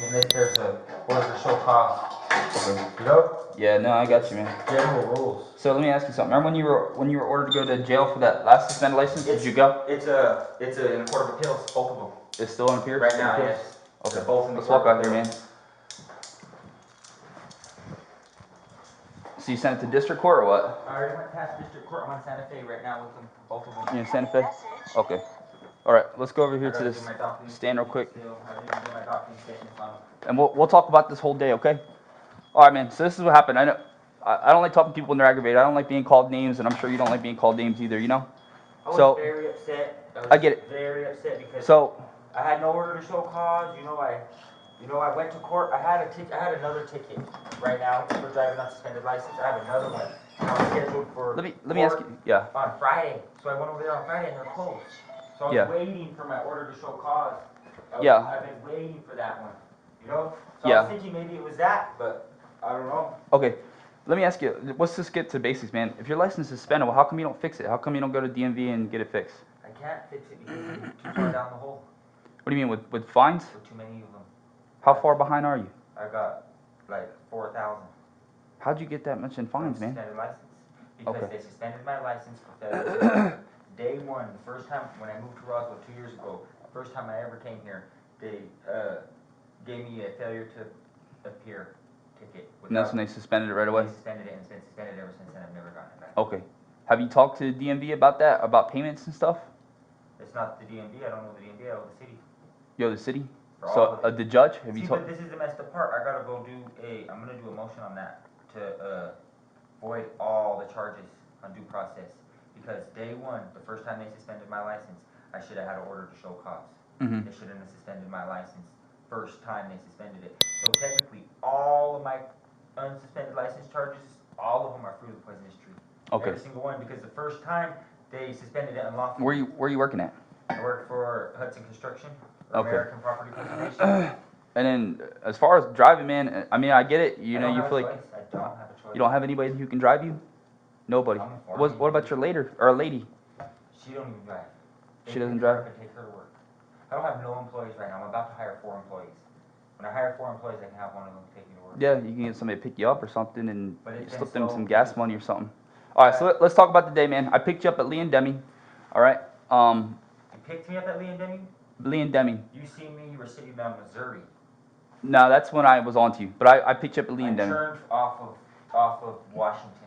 Unless there's a order to show cause. Okay. You know? Yeah, no, I got you, man. General rules. So let me ask you something. Remember when you were ordered to go to jail for that last suspended license? Did you go? It's in the Court of Appeals, both of them. It's still on appeal? Right now, yes. Okay. They're both in the Let's Court walk of out here, man. Appeals. So you sent it to district court or what? I already went past district court. I'm on Santa Fe right now with them, both of them. You in Santa Fe? Okay. All right, let's go over here to this stand real quick. I didn't do my documentation on them. And we'll talk about this whole day, okay? All right, man. So this is what happened. I know I don't like talking to people when they're aggravated. I don't like being called names, and I'm sure you don't like being called names either. You know. I was So very upset. I get it. Very upset because So I had no order to show cause. I went to court. I had another ticket right now for driving on suspended license. I have another one. I was scheduled for. let me ask you. Yeah. On Friday, so I went over there on Friday and they're closed. So I was Yeah. waiting for my order to show cause. Yeah. I've been waiting for that one. You know. So Yeah. I was thinking maybe it was that, but I don't know. Okay. Let me ask you. Let's just get to basics, man. If your license is suspended, well, how come you don't fix it? How come you don't go to DMV and get it fixed? I can't fix it because I'm too far down the hole. What do you mean with fines? With too many of them. How far behind are you? I got like 4,000. How'd you get that much in fines, man? Suspended license. Because Okay. they suspended my license for failure. Day one, the first time when I moved to Roswell 2 years ago, first time I ever came here, they gave me a failure to appear ticket. And that's when they suspended it right away? They suspended it and it's been suspended ever since then. I've never gotten it back. Okay. Have you talked to DMV about that? About payments and stuff? It's not the DMV. I don't know the DMV. I owe the city. You owe the city? For all So of it. the judge? Have you See, talked? but this is the messed up part. I gotta go I'm gonna do a motion on that to void all the charges on due process. Because day one, the first time they suspended my license, I should have had an order to show cause. Mm-hmm. They shouldn't have suspended my license first time they suspended it. So technically, all of my unsuspended license charges, all of them are through the poisonous tree. Okay. Every single one, because the first time they suspended it unlawfully. Where are you working at? I work for Hudson Construction, Okay. American Property Preservation. And then as far as driving, man, I mean, I get it. You I know, don't you have feel a like choice. I don't have a choice. you don't have anybody who can drive you? Nobody. I'm a What about your lady? She don't even drive. She doesn't drive? I can take her to work. I don't have no employees right now. I'm about to hire 4 employees. When I hire 4 employees, I can have one of them take me to work. Yeah, you can get somebody to pick you up or something and But it's slip been them slow. some gas money or something. All right, so let's talk about the day, man. I picked you up at Lee and Demi. All right. You picked me up at Lee and Demi? Lee and Demi. You seen me, you were sitting down in Missouri. No, that's when I was on to you. But I picked you up at Lee and I Demi. turned off of Washington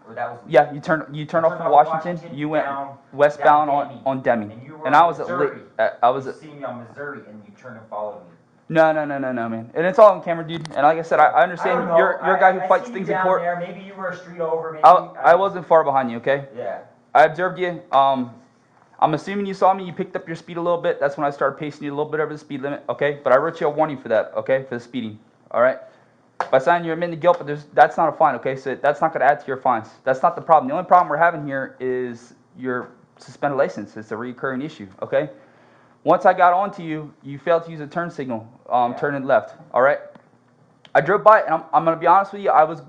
or that was Yeah, you turned off of Washington. You went westbound on Demi. And you were And on I was at Missouri. I was You at see me on Missouri and you turned and followed me. No, man. And it's all on camera, dude. And like I said, I understand I don't know. you're a guy who fights I see things you in down court. There. Maybe you were a street over. Maybe I wasn't far behind you, okay? Yeah. I observed you. I'm assuming you saw me. You picked up your speed a little bit. That's when I started pacing you a little bit over the speed limit, okay? But I wrote you a warning for that, okay? For the speeding, all right? By signing you're admitting to guilt, but that's not a fine, okay? So that's not going to add to your fines. That's not the problem. The only problem we're having here is your suspended license. It's a recurring issue, okay? Once I got onto you, you failed to use a turn signal, turning left, all right? I drove by, and I'm going to be honest with you, I was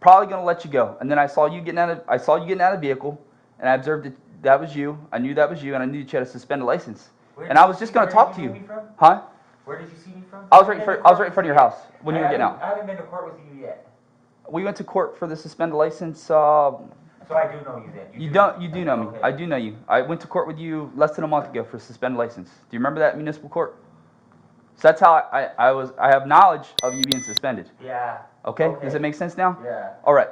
probably going to let you go. And then I saw you getting out of the vehicle, and I observed that was you. I knew that was you, and I knew that you had a suspended license. And I was just going to talk to you. Huh? Where did you see me from? I was right in front of your house when you were getting out. I haven't been to court with you yet. We went to court for the suspended license. So I do know you then. You do know me. Okay. I do know you. I went to court with you less than a month ago for suspended license. Do you remember that municipal court? So that's how I have knowledge of you being suspended. Yeah. Okay? Does it make sense now? Yeah. All right.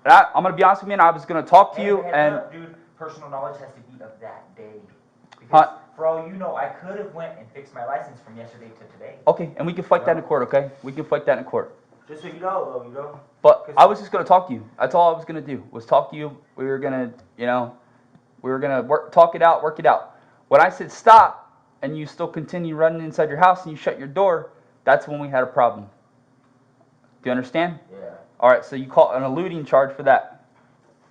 And I'm going to be honest with you, and I was going to talk to you, and Dude, personal knowledge has to be of that day. Because Huh? for all you know, I could have went and fixed my license from yesterday to today. okay, and we can fight that in court, okay? We can fight that in court. Just so you know, though, you know. But I was just going to talk to you. That's all I was going to do, was talk to you. We were going to, talk it out, work it out. When I said stop, and you still continue running inside your house and you shut your door, that's when we had a problem. Do you understand? Yeah. All right, so you call an eluding charge for that.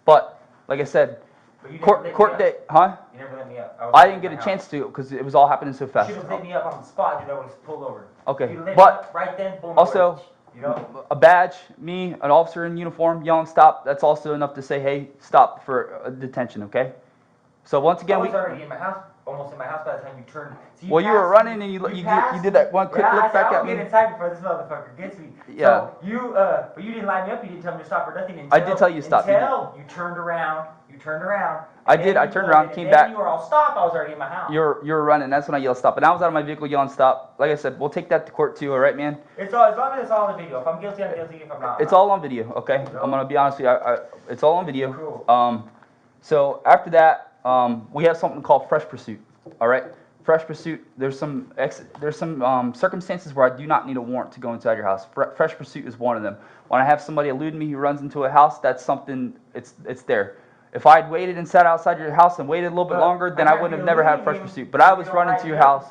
But, like I said, But you never court let me date, huh? You never let me up. I didn't get a chance to because it was all happening so You fast. should have let me up on the spot, dude. I would have pulled over. Okay, If you'd let me but up right then, boom. also, you know. a badge, me, an officer in uniform, yelling stop, that's also enough to say, hey, stop for detention, okay? So once I again, was already in my house. almost in my house by the time you turned. So Well, you were passed running me. and you passed did that one me. quick Yeah, I look said, back I'll at me. get inside before this motherfucker gets me. Yeah. So you, but you didn't light me up. You didn't tell me to stop or nothing. Until, I did tell you to stop. Until you turned around. You turned around. I did. I turned around, came back. You were all stop. I was already in my house. You were running. That's when I yelled stop. And I was out of my vehicle yelling stop. Like I said, we'll take that to court too. All right, man. It's all as long as it's all on the video. If I'm guilty, I'm guilty. If I'm not, It's all on video. Okay. I'm gonna be honest with you. It's all on video. Cool. So after that, we have something called fresh pursuit. All right. Fresh pursuit. There's some circumstances where I do not need a warrant to go inside your house. Fresh pursuit is one of them. When I have somebody elude me who runs into a house, that's something. It's there. If I'd waited and sat outside your house and waited a little bit longer, then I wouldn't have never had fresh pursuit. But I was running to your house.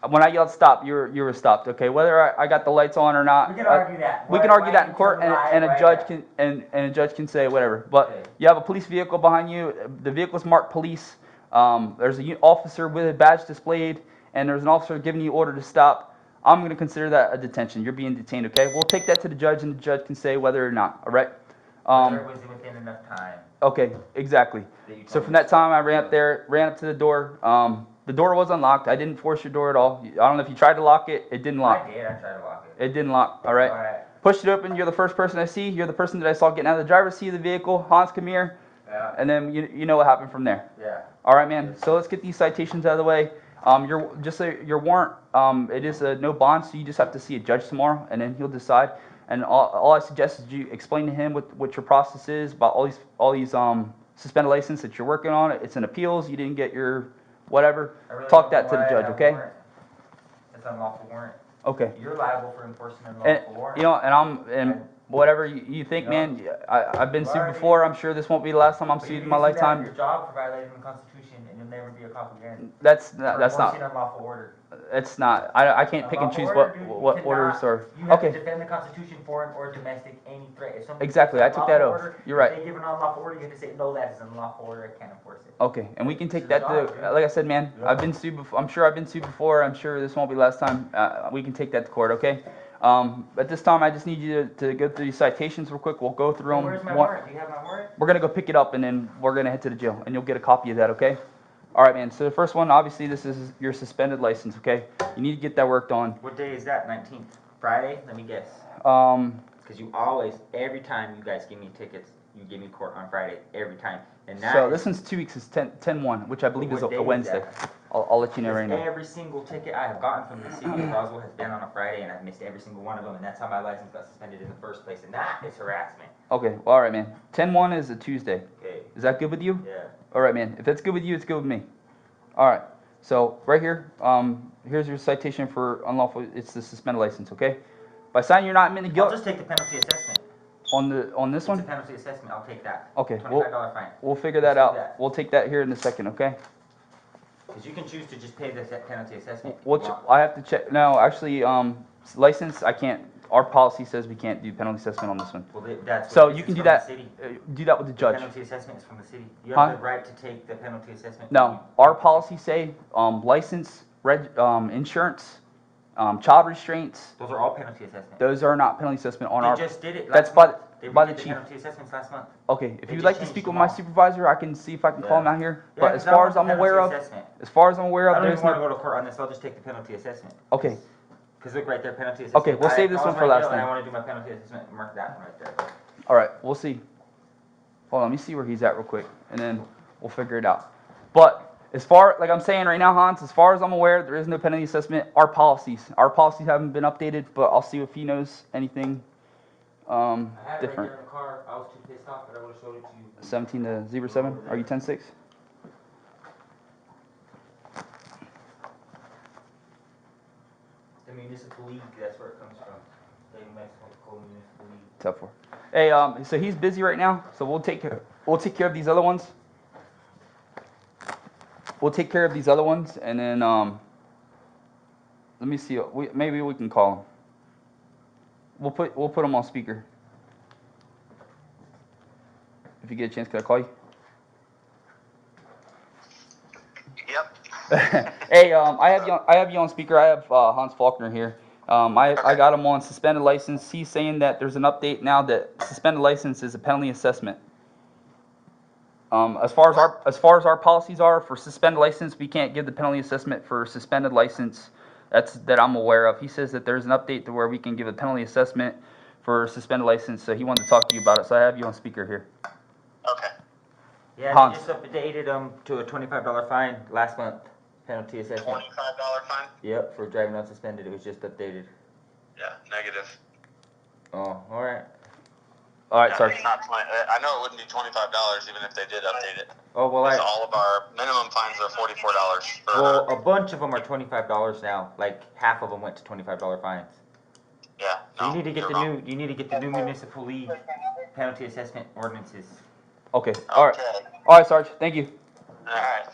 When I yelled stop, you were stopped. Okay, whether I got the lights on or not, We can argue that. we can argue that in court, and a judge can a judge can say whatever. But you have a police vehicle behind you. The vehicle's marked police. There's an officer with a badge displayed, and there's an officer giving you order to stop. I'm going to consider that a detention. You're being detained. Okay, we'll take that to the judge, and the judge can say whether or not. All right. Whether it was within enough time. Okay, exactly. So from that time, I ran up to the door. The door was unlocked. I didn't force your door at all. I don't know if you tried to lock it. It didn't lock. I did. I tried to lock it. It didn't lock. All right. All right. Pushed it open. You're the first person I see. You're the person that I saw getting out of the driver's seat of the vehicle. Hans, come here. Yeah. And then you know what happened from there. Yeah. All right, man. So let's get these citations out of the way. Your warrant. It is a no bond, so you just have to see a judge tomorrow, and then he'll decide. And all I suggest is you explain to him what your process is about all these suspended license that you're working on. It's an appeals. You didn't get your whatever. Really Talk that to the judge, okay? It's an unlawful warrant. Okay. You're liable for enforcing an And unlawful warrant. you know, and whatever you think, man. I've been sued before. I'm sure this won't be the last time I'm sued in my lifetime. Your job for violating the Constitution, and you'll never be a cop again. That's For not. enforcing an unlawful order. It's not. I can't pick and choose what orders are. You have Okay. to defend the Constitution, foreign or domestic, any threat. If somebody Exactly, I took that unlawful oath. order, You're right. If they give an unlawful order, you have to say, no, that is an unlawful order, I can't enforce it. Okay, and we can take It's that your to, job, like I said, man, I've been sued before, I'm sure I've been sued before, I'm sure this won't be the last time, we can take that to court, okay? At this time, I just need you to go through these citations real quick, we'll go through them. Where's my warrant? Do you have my warrant? We're gonna go pick it up and then we're gonna head to the jail, and you'll get a copy of that, okay? All right, man, so the first one, obviously, this is your suspended license, okay? You need to get that worked on. What day is that, 19th? Friday? Let me guess. Because you always, every time you guys give me tickets, you give me court on Friday, every time. And that So is- this one's 2 weeks, it's 10/1, which I believe is What day a is Wednesday. that? I'll let you know right now. Every single ticket I have gotten from the city of Roswell has been on a Friday, and I've missed every single one of them, and that's how my license got suspended in the first place, and that is harassment. Okay, well, all right, man. 10/1 is a Tuesday. Okay, Is that good with you? yeah. All right, man. If that's good with you, it's good with me. All right. So right here, here's your citation for unlawful. It's the suspended license. Okay. By signing, you're not admitting I'll guilt just take the penalty assessment. on this It's a one. penalty assessment, I'll take that. Okay. $25 fine. We'll figure that Let's do out. that. We'll take that here in a second. Okay. Because you can choose to just pay the penalty assessment. if you Which want. I have to check. No, actually, license. I can't. Our policy says we can't do penalty assessment on this one. Well, that's So what it you is, can it's do from the that. city. Do that with the The judge. penalty assessment is from the city. You Huh? have the right to take the penalty assessment. No, our policy say license, insurance, child restraints. Those are all penalty assessments. Those are not penalty assessment on They our. just did it That's last by month. They by the redid chief. penalty assessments last month. Okay, if They you'd just like to changed speak them with my all. supervisor, I can see if I can call him Yeah. out here. Yeah, But 'cause as I far want as the I'm aware penalty of, assessment. as far as I'm aware I of, don't there's even want to no. go to court on this, I'll just take the penalty assessment. Okay, Because look right there, penalty assessment. Okay, we'll save this one for last time. I time. want to do my penalty assessment, mark that one right there. all right, we'll see. Hold on, let me see where he's at real quick, and then we'll figure it out. But as far, like I'm saying right now, Hans, as far as I'm aware, there is no penalty assessment. Our policies haven't been updated, but I'll see if he knows anything I had it right different. there in the car, I was too pissed off, but I would have showed it to you. 17 to 07. Are you 10-6? The municipal league, that's where it comes from. The New Mexico Municipal League. Tough for. Hey, so he's busy right now, so we'll take care of these other ones. We'll take care of these other ones, and then let me see. Maybe we can call him. We'll put him on speaker. If you get a chance, can I call you? Yep. Hey, I have you on speaker. I have Hans Faulkner here. I got him on suspended license. He's saying that there's an update now that suspended license is a penalty assessment. As far as our policies are for suspended license, we can't give the penalty assessment for suspended license. That I'm aware of. He says that there's an update to where we can give a penalty assessment for suspended license. So he wanted to talk to you about it. So I have you on speaker here. Okay. Yeah, Hans. they just updated them to a $25 fine last month. Penalty assessment. $25 fine? Yep, for driving unsuspended. It was just updated. Yeah, negative. Oh, all right. All right, Yeah, sorry. it's not 20, I know it wouldn't be $25 even if they did update it. Oh well, Because all of our minimum fines are $44. well, a bunch of them are $25 now. Like half of them went to $25 fines. Yeah. So No, you need to get you're the wrong. new. You need to get the new municipal league penalty assessment ordinances. Okay. All right. Okay. All right, Sarge. Thank you. All right.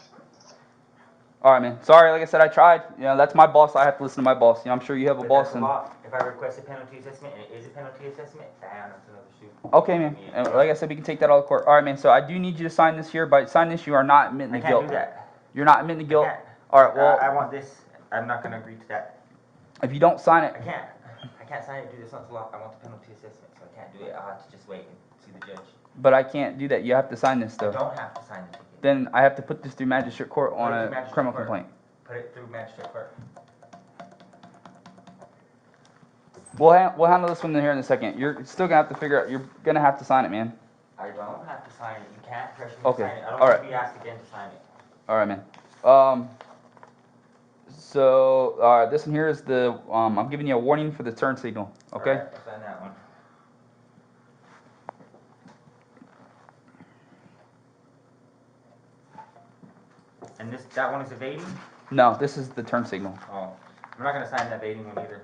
All right, man. Sorry. Like I said, I tried. You know, that's my boss. I have to listen to my boss. You know, I'm sure you have a But boss. that's a And lot. If I request a penalty assessment and it is a penalty assessment, damn, that's another shoot. okay, man. And like I said, we can take that all to court. All right, man. So I do need you to sign this here. By sign this, you are not admitting I the can't guilt. do that. You're not admitting the guilt. I can't. All right. Well, I want this. I'm not gonna agree to that. if you don't sign it, I can't. I can't sign it. Do this until I want the penalty assessment, so I can't do it. I'll have to just wait and see the judge. but I can't do that. You have to sign this I though. don't have to sign the ticket. Then I have to put this through magistrate court on Put it through a magistrate criminal court. complaint. Put it through magistrate court. We'll handle this one here in a second. You're still gonna have to figure out. You're gonna have to sign it, man. I don't have to sign it. You can't pressure me Okay. to sign it. I don't All want right. to be asked again to sign it. All right, man. So this one here is the. I'm giving you a warning for the turn signal. Okay. All right, I'll sign that one. And that one is evading? No, this is the turn signal. Oh, I'm not gonna sign that evading one either.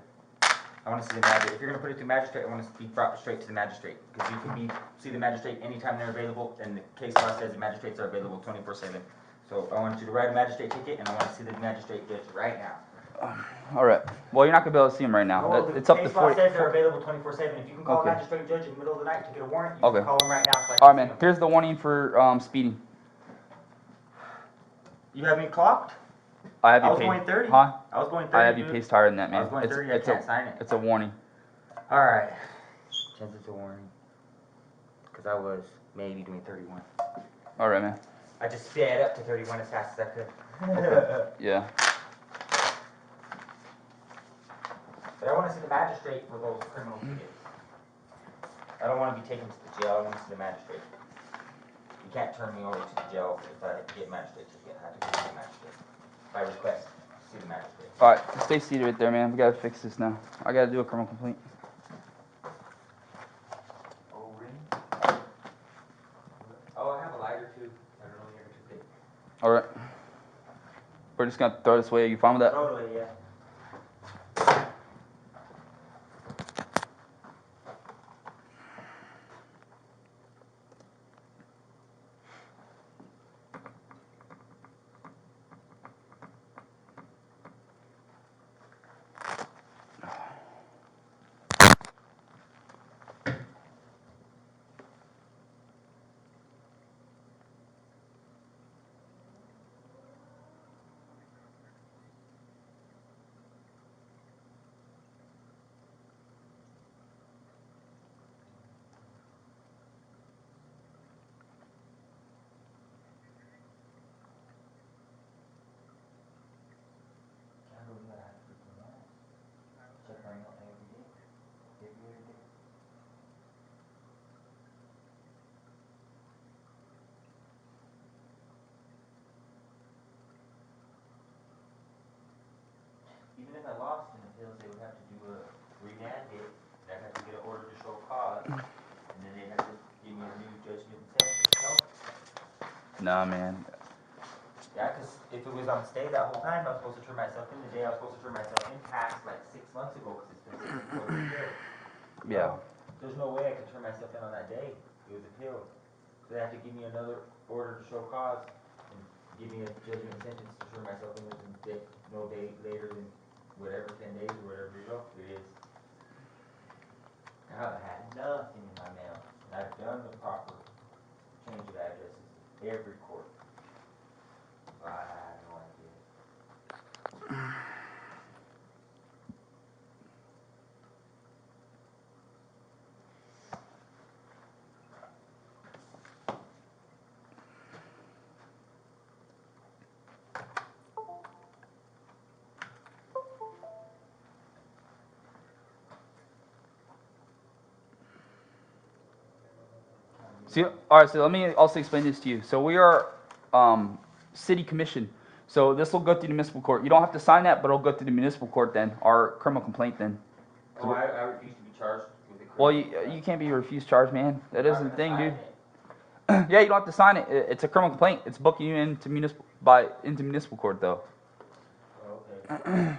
I wanna see the magistrate. If you're gonna put it through magistrate, I want to be brought straight to the magistrate. Because you can see the magistrate anytime they're available, and the case law says the magistrates are available 24/7. So I want you to write a magistrate ticket, and I wanna see the magistrate judge right now. All right. Well, you're not gonna be able to see him right now. Well, the It's up to case law 40. says they're available 24/7. If you can call Okay. a magistrate judge in the middle of the night to get a warrant, you Okay. can call them right now. So I can All right, see man. them. Here's the warning for speeding. You have me clocked? I have I you was paid. going 30. Huh? I was going 30. I have you dude. paced higher than that, man. I was going 30. I it's can't a, sign it. It's a warning. All right. Since it's a warning. Because I was maybe doing 31. All right, man. I just sped up to 31 as fast as I could. Yeah. But I want to see the magistrate for those criminal tickets. I don't want to be taken to the jail. I want to see the magistrate. You can't turn me over to the jail if I get a magistrate ticket. I have to go to the magistrate. If I request to see the magistrate. All right. Stay seated right there, man. We gotta fix this now. I gotta do a criminal complaint. Oh, really? Oh, I have a lighter too. I don't know if you ever took it. All right. We're just gonna throw this away. You fine with that? Totally, yeah. Check my mail every day. Every other day. Even if I lost in appeals, they would have to do a remand it, and I'd have to get an order to show cause, and then they'd have to give me a new judgment and sentence, Nah, man. Yeah, cause if it was on stay that whole time, I was supposed to turn myself in, the day I was supposed to turn myself in passed like 6 months ago, cause it's been sitting for a year. Yeah. There's no way I could turn myself in on that day, it was appealed. So they have to give me another order to show cause, and give me a judgment and sentence to turn myself in within no day later than whatever, 10 days or whatever it is. I haven't had nothing in my mail, and I've done the proper change of addresses in every court. I have no idea. See, all right, so let me also explain this to you. So we are city commission. So this will go through the municipal court. You don't have to sign that, but it'll go through the municipal court then, our criminal complaint then. Oh, I refuse to be charged with a Well, criminal. you can't be refused charge, man. That I'm isn't not the thing, gonna dude. sign it. Yeah, you don't have to sign it. It's a criminal complaint. It's booking you into municipal court though. Oh, okay.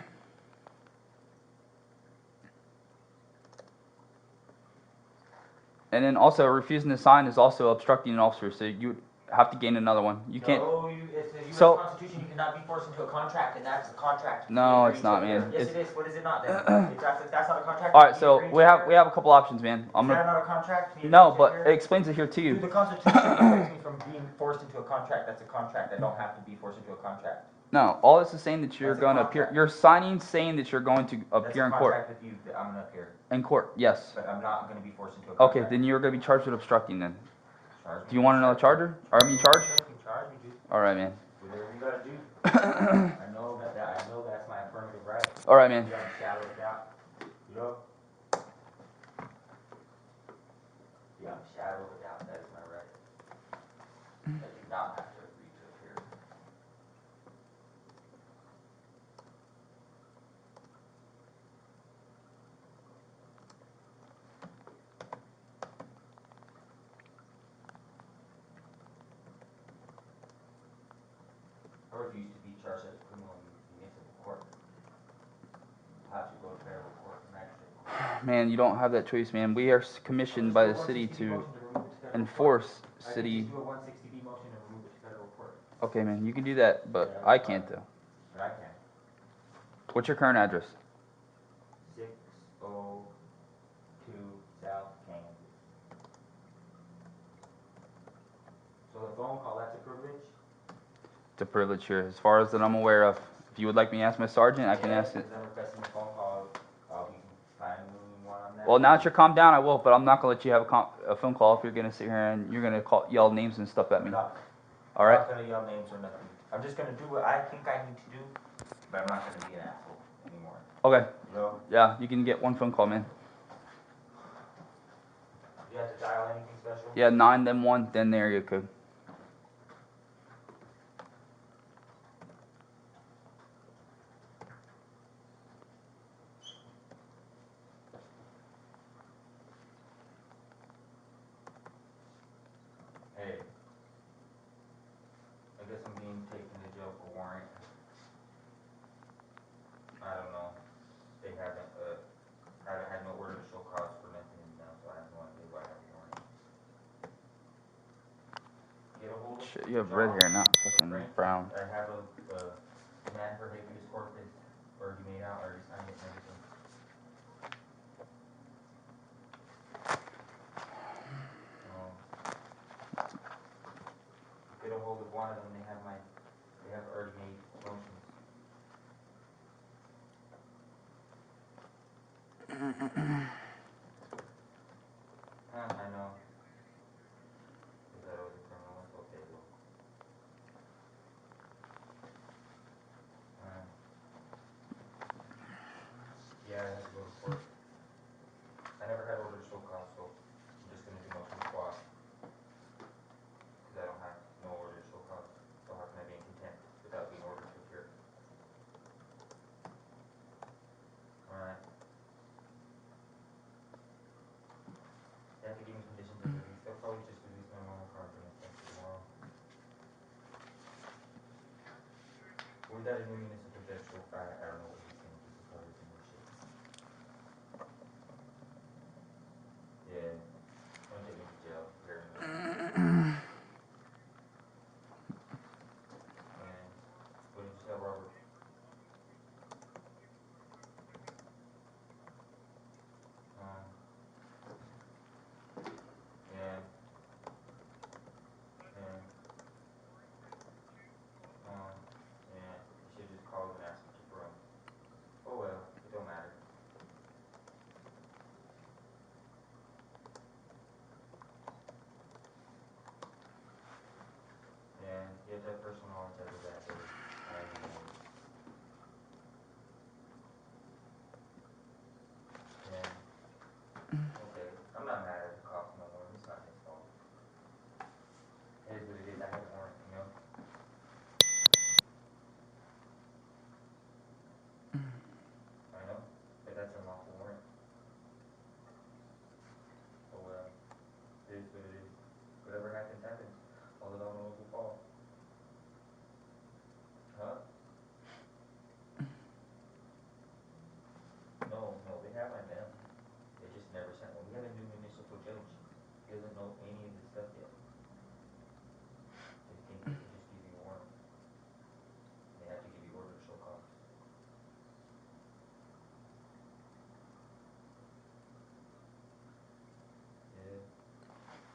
And then also refusing to sign is also obstructing an officer, so you have to gain another one. You can't. No, it's the U.S. So- Constitution, you cannot be forced into a contract, and that's a contract. No, we it's agree not, to man. here. Yes, It's- it is. What is it not then? That's not a contract. All right, we so agree we to have here? we have a couple options, man. I'm Is that gonna. not a contract? We No, agree to but here? it explains it here to Dude, you. the Constitution protects me from being forced into a contract. That's a contract. I don't have to be forced into a contract. No, all this is saying that you're That's a going to appear. contract. You're signing saying that you're going to That's appear a in court. contract with you that I'm gonna appear, In court, yes. but I'm not gonna be forced into a Okay, contract. then you're going to be charged with obstructing. Then, Charge me. do you want another charger? Are you charged? You can charge me, dude. All right, man. Whatever you gotta do. I know that's my affirmative right. All right, man. You have a shadow of doubt. You know? You have a shadow of doubt, that is my right. I do not have to agree to appear. I refuse to be charged as a criminal in municipal court. I'll have to go to federal court, magistrate court. Man, you don't have that choice, man. We are commissioned by the city to enforce I can city. just do a 160B motion and remove it to federal court, Okay, man, you can do that, but I can't though. but I can. What's your current address? 602 South Kansas. So the phone call, that's a privilege? It's a privilege here, as far as that I'm aware of. If you would like me to ask my sergeant, I can ask it. Because I'm requesting a phone call, I'll be finding one on that. Well, now that you're calmed down, I will, but I'm not gonna let you have a phone call if you're gonna sit here and you're gonna yell names and stuff at me. Not- All right? I'm not gonna yell names or nothing. I'm just gonna do what I think I need to do, but I'm not gonna be an asshole anymore. Okay. You know? Yeah, you can get one phone call, man. You have to dial anything special? Yeah, 9 then 1 then the area code. Hey. I guess I'm being taken to jail for warrant. I don't know. They haven't, I had no order to show cause for nothing now, so I have no idea why I have a warrant. Get a hold of Shit, you have John red hair, not fucking Frank. brown. I have a demand for habeas corpus, already made out, already signed it and everything. Get a hold of one of them, they have already made motions. I know. They thought I was a criminal, it's okay though. Yeah, I have to go to court. I never had order to show cause, so I'm just gonna do motion to quash. Cause I don't have no order to show cause, so how can I be in contempt without being ordered to appear? Alright. You have to give me conditions of release, they'll probably just release my normal card and stuff tomorrow. We got a new municipal judge, so I don't know what he's saying, he's probably some more shit. Yeah. He doesn't know any of this stuff yet. They think they can just give you a warrant. They have to give you order to show cause. Yeah.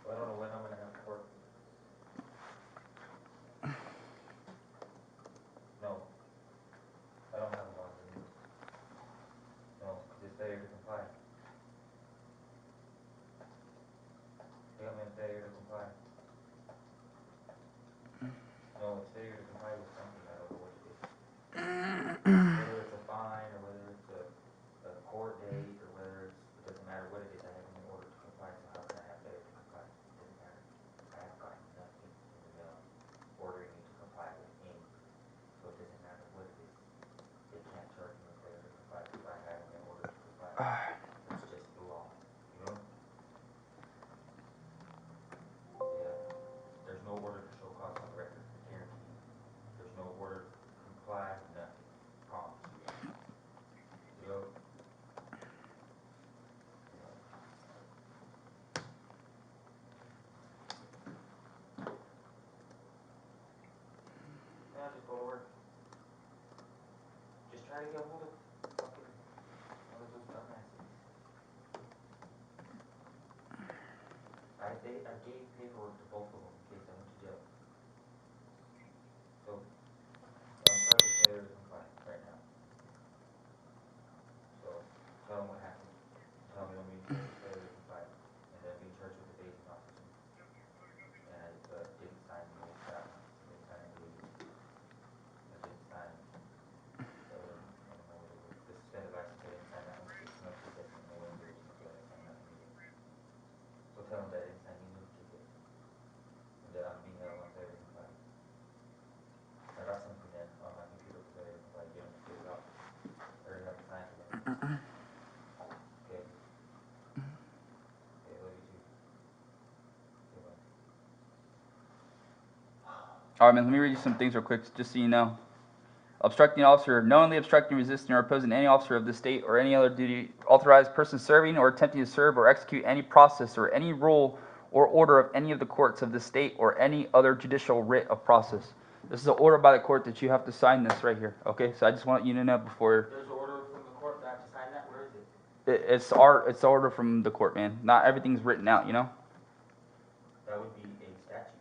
Well, I don't know when I'm gonna have court. No. I don't have a law review. No, because it's failure to comply. They got me on failure to comply. No, it's failure to comply with something, I don't know what it is. Whether it's a fine, or whether it's a court date, or whether it's, it doesn't matter what it is, I haven't been ordered to comply, so how can I have failure to comply? It doesn't matter. I have gotten nothing in the mail ordering me to comply with anything, so it doesn't matter what it is. They can't charge me with failure to comply if I haven't been ordered to comply. It's just the law, you know? Yeah. There's no order to show cause on the record, I guarantee you. There's no order to comply, nothing. Promise you that. You know? Yeah, just go to work. Just try to get hold of fucking one of those dumbasses. I gave paperwork to both of them in case I went to jail. So, I'm charged with failure to comply right now. So, tell them what happened. Tell them I'm being charged with failure to comply. And then being charged with evading officer. And I didn't sign the that one. I didn't sign the I didn't sign the other one. I don't know what it was. The suspended license, I didn't sign that one. 6 months assessment, no reimbursement, so I didn't sign nothing either. So tell them that I didn't sign any of the tickets. And that I'm being held on failure to comply. I got something then on my computer for failure to comply. Get them to fill it out. I already have it signed for them. Okay. Okay, love you too. Okay, bye. All right, man, let me read you some things real quick, just so you know. Obstructing officer, knowingly obstructing, resisting, or opposing any officer of the state or any other duty authorized person serving or attempting to serve or execute any process or any rule or order of any of the courts of the state or any other judicial writ of process. This is an order by the court that you have to sign this right here, okay? So I just want you to know before... There's an order from the court, I have to sign that, where is it? It's the order from the court, man. Not everything's written out, you know? That would be a statute.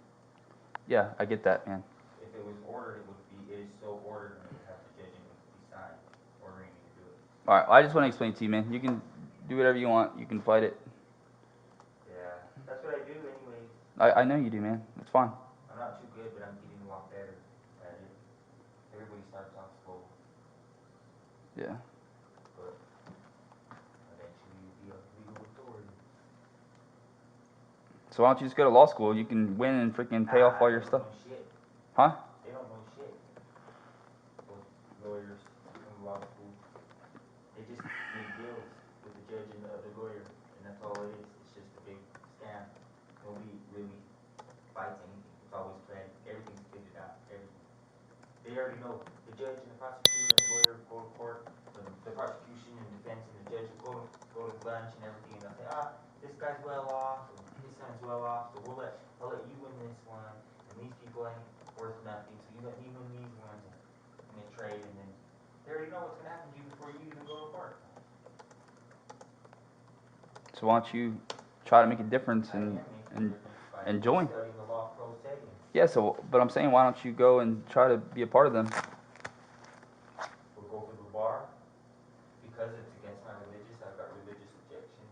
Yeah, I get that, man. If it was ordered, it would be, it is so ordered, and it would have the judge and it would be signed, ordering me to do it. All right, I just want to explain to you, man. You can do whatever you want. You can fight it. Yeah, that's what I do anyways. I know you do, man. It's fine. I'm not too good, but I'm getting a lot better at it. Everybody starts off slow, Yeah. but eventually you'll be a legal authority. So why don't you just go to law school? You can win and freaking pay off all your stuff. They don't know shit. Huh? They don't know shit. Those lawyers from law school. They just make deals with the judge and the other lawyer, and that's all it is. It's just a big scam. Nobody really fights anything. It's always planned. Everything's figured out. Everything. They already know. The judge and the prosecutor and the lawyer go to court. The prosecution and defense and the judge will go to lunch and everything, and they'll say, this guy's well off, or his son's well off, so I'll let you win this one, and these people ain't worth nothing, so you let me win these ones, and they trade, and then they already know what's gonna happen to you before you even go to court. So why don't you try to make a difference I and am making a difference by and join? studying the law pro se. Yeah. So, but I'm saying, why don't you go and try to be a part of them? We'll go for the bar. Because it's against my religious, I've got religious objections.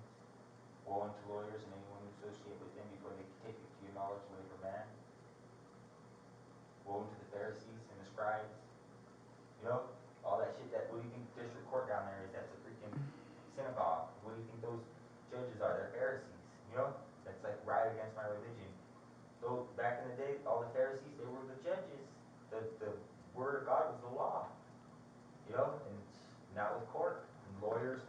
Woe unto lawyers and anyone who associate with them before they take it to your knowledge away from man. Woe unto the Pharisees and the scribes. You know, all that shit that, what do you think the district court down there is? That's a freaking synagogue. What do you think those judges are? They're Pharisees. You know, that's like right against my religion. So back in the day, all the Pharisees, they were the judges. The word of God was the law. You know, and now with court and lawyers,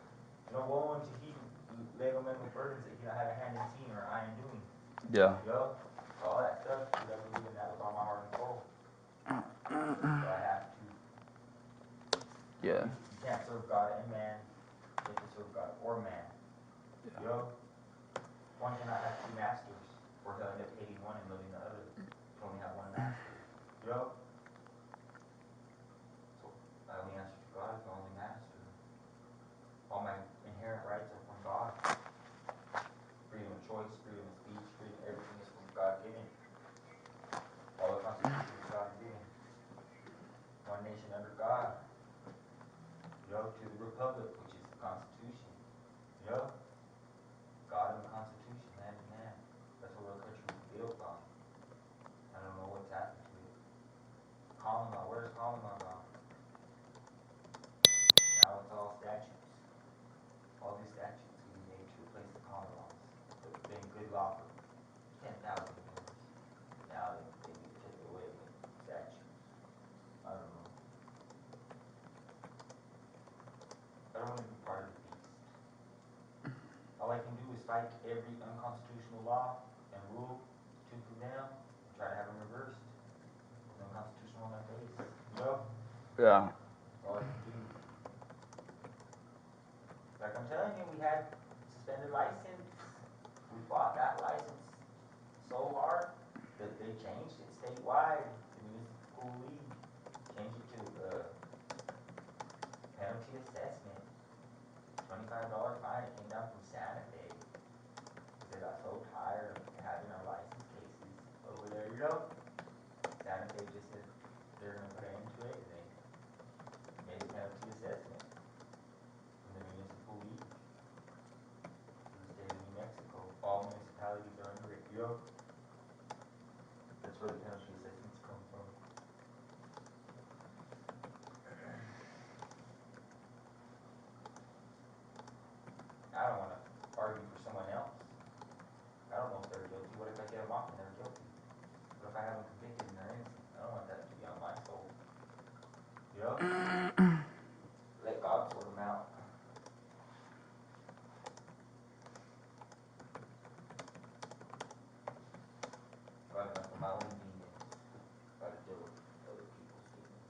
you know, woe unto he who lay on men with burdens that he not have a hand in seeing or eye in doing. Yeah. You know, all that stuff, dude, I believe in that with all my heart and soul. So I have to. Yeah. You can't serve God and man. You have to serve God or man. Yeah. You know? one cannot have two masters, or he'll end up hating one and loving the other. You only have one master. You know? So I only answer to God as the only master. All my inherent rights are from God. Freedom of choice, freedom of speech, freedom, everything is from God given. All the Constitution is God given. One nation under God. You know, to the Republic, which is the Constitution. You know? God and the Constitution, hand in hand. That's what our country was built on. I don't know what's happened to it. Common law, where's common law gone? Now it's all statutes. All these statutes we made to replace the common laws. It's been good law for 10,000 years. Now they need to take it away with statutes. I don't know. I don't want to be part of the beast. All I can do is fight every unconstitutional law and rule tooth and nail and try to have them reversed. It's unconstitutional on my face. You know? Yeah. That's all I can do. Like I'm telling you, we had suspended license. We fought that license so hard that they changed it statewide. The municipal league changed it to penalty assessment. $25 fine. It came down from Santa Fe. Because they got so tired of having our license cases over there, you know? Santa Fe just said they're gonna put an end to it, and they made a penalty assessment from the municipal league. In the state of New Mexico, all municipalities are under it, you know? That's where the penalty assessments come from. I don't wanna argue for someone else. I don't know if they're guilty. What if I get them off and they're guilty? What if I have them convicted and they're innocent? I don't want that to be on my soul. You know? Let God sort them out. So I have enough of my own demons. Gotta deal with other people's demons.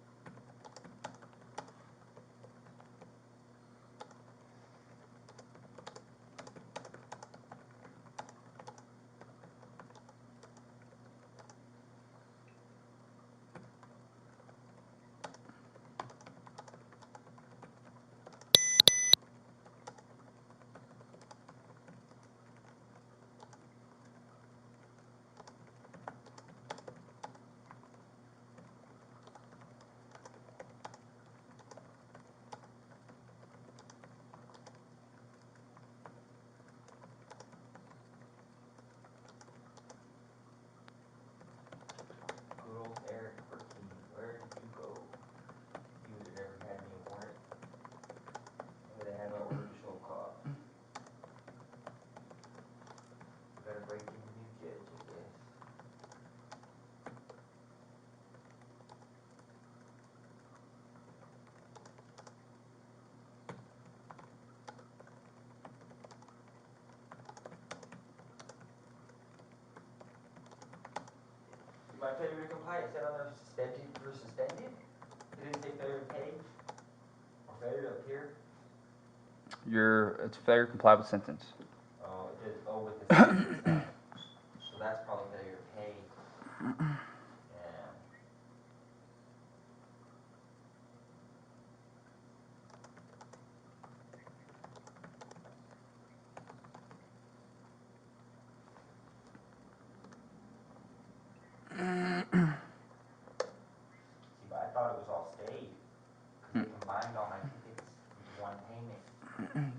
Good old Eric Burkey, where did you go? You would have never had me a warrant. I would have had my order to show cause. Gotta break in a new judge, I guess. My failure to comply, it said on there suspended for suspended. It didn't say failure to pay or failure to appear. It's failure to comply with sentence. Oh, it did. Oh, with the sentence. So that's probably failure to pay. Yeah. See, but I thought it was all stayed because they combined all my tickets into one payment.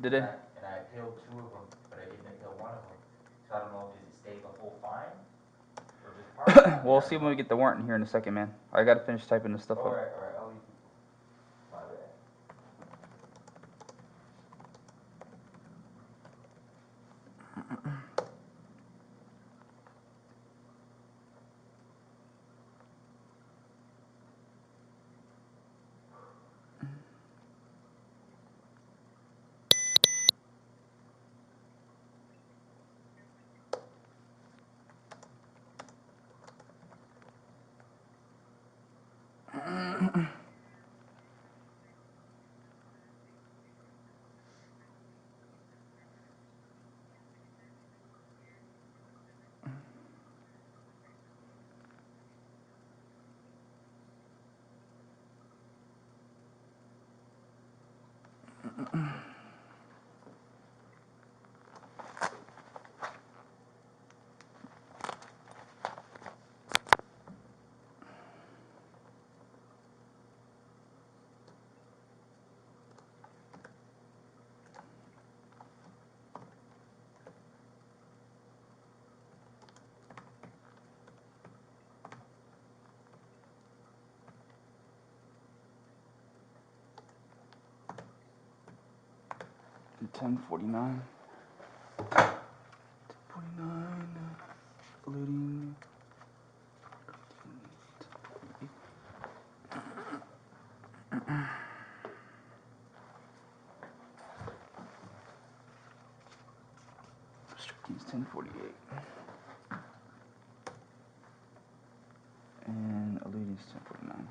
Did it? And I appealed 2 of them, but I didn't appeal 1 of them. So I don't know, does it stay the whole fine or just part of it? We'll see when we get the warrant in here in a second, man. I gotta finish typing this stuff up. Alright, I'll leave. My bad. 10:49. 10:49. Loading. Restricting is 10:48. And eluding is 10:49.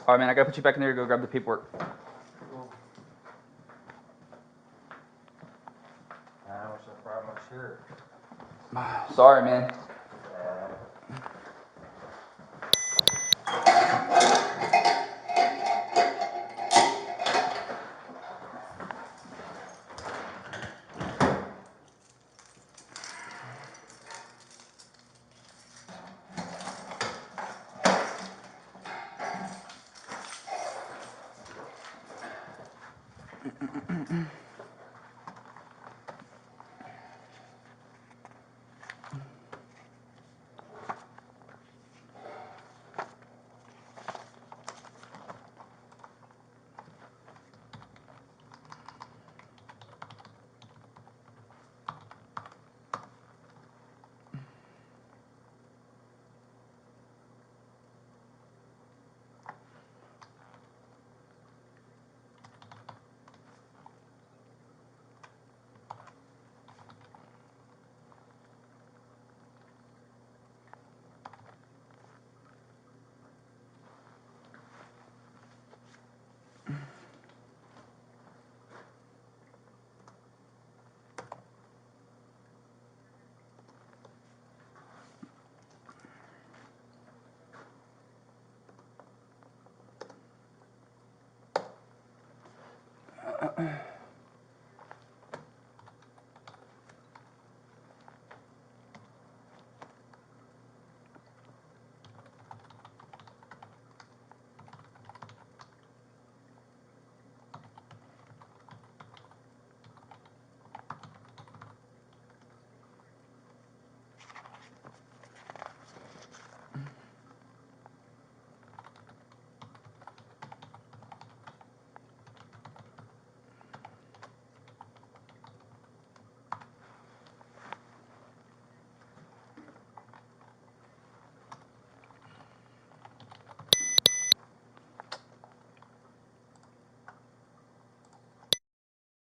All right, man, I gotta put you back in there to go grab the paperwork. Cool. I wish I brought my shirt. Sorry, man.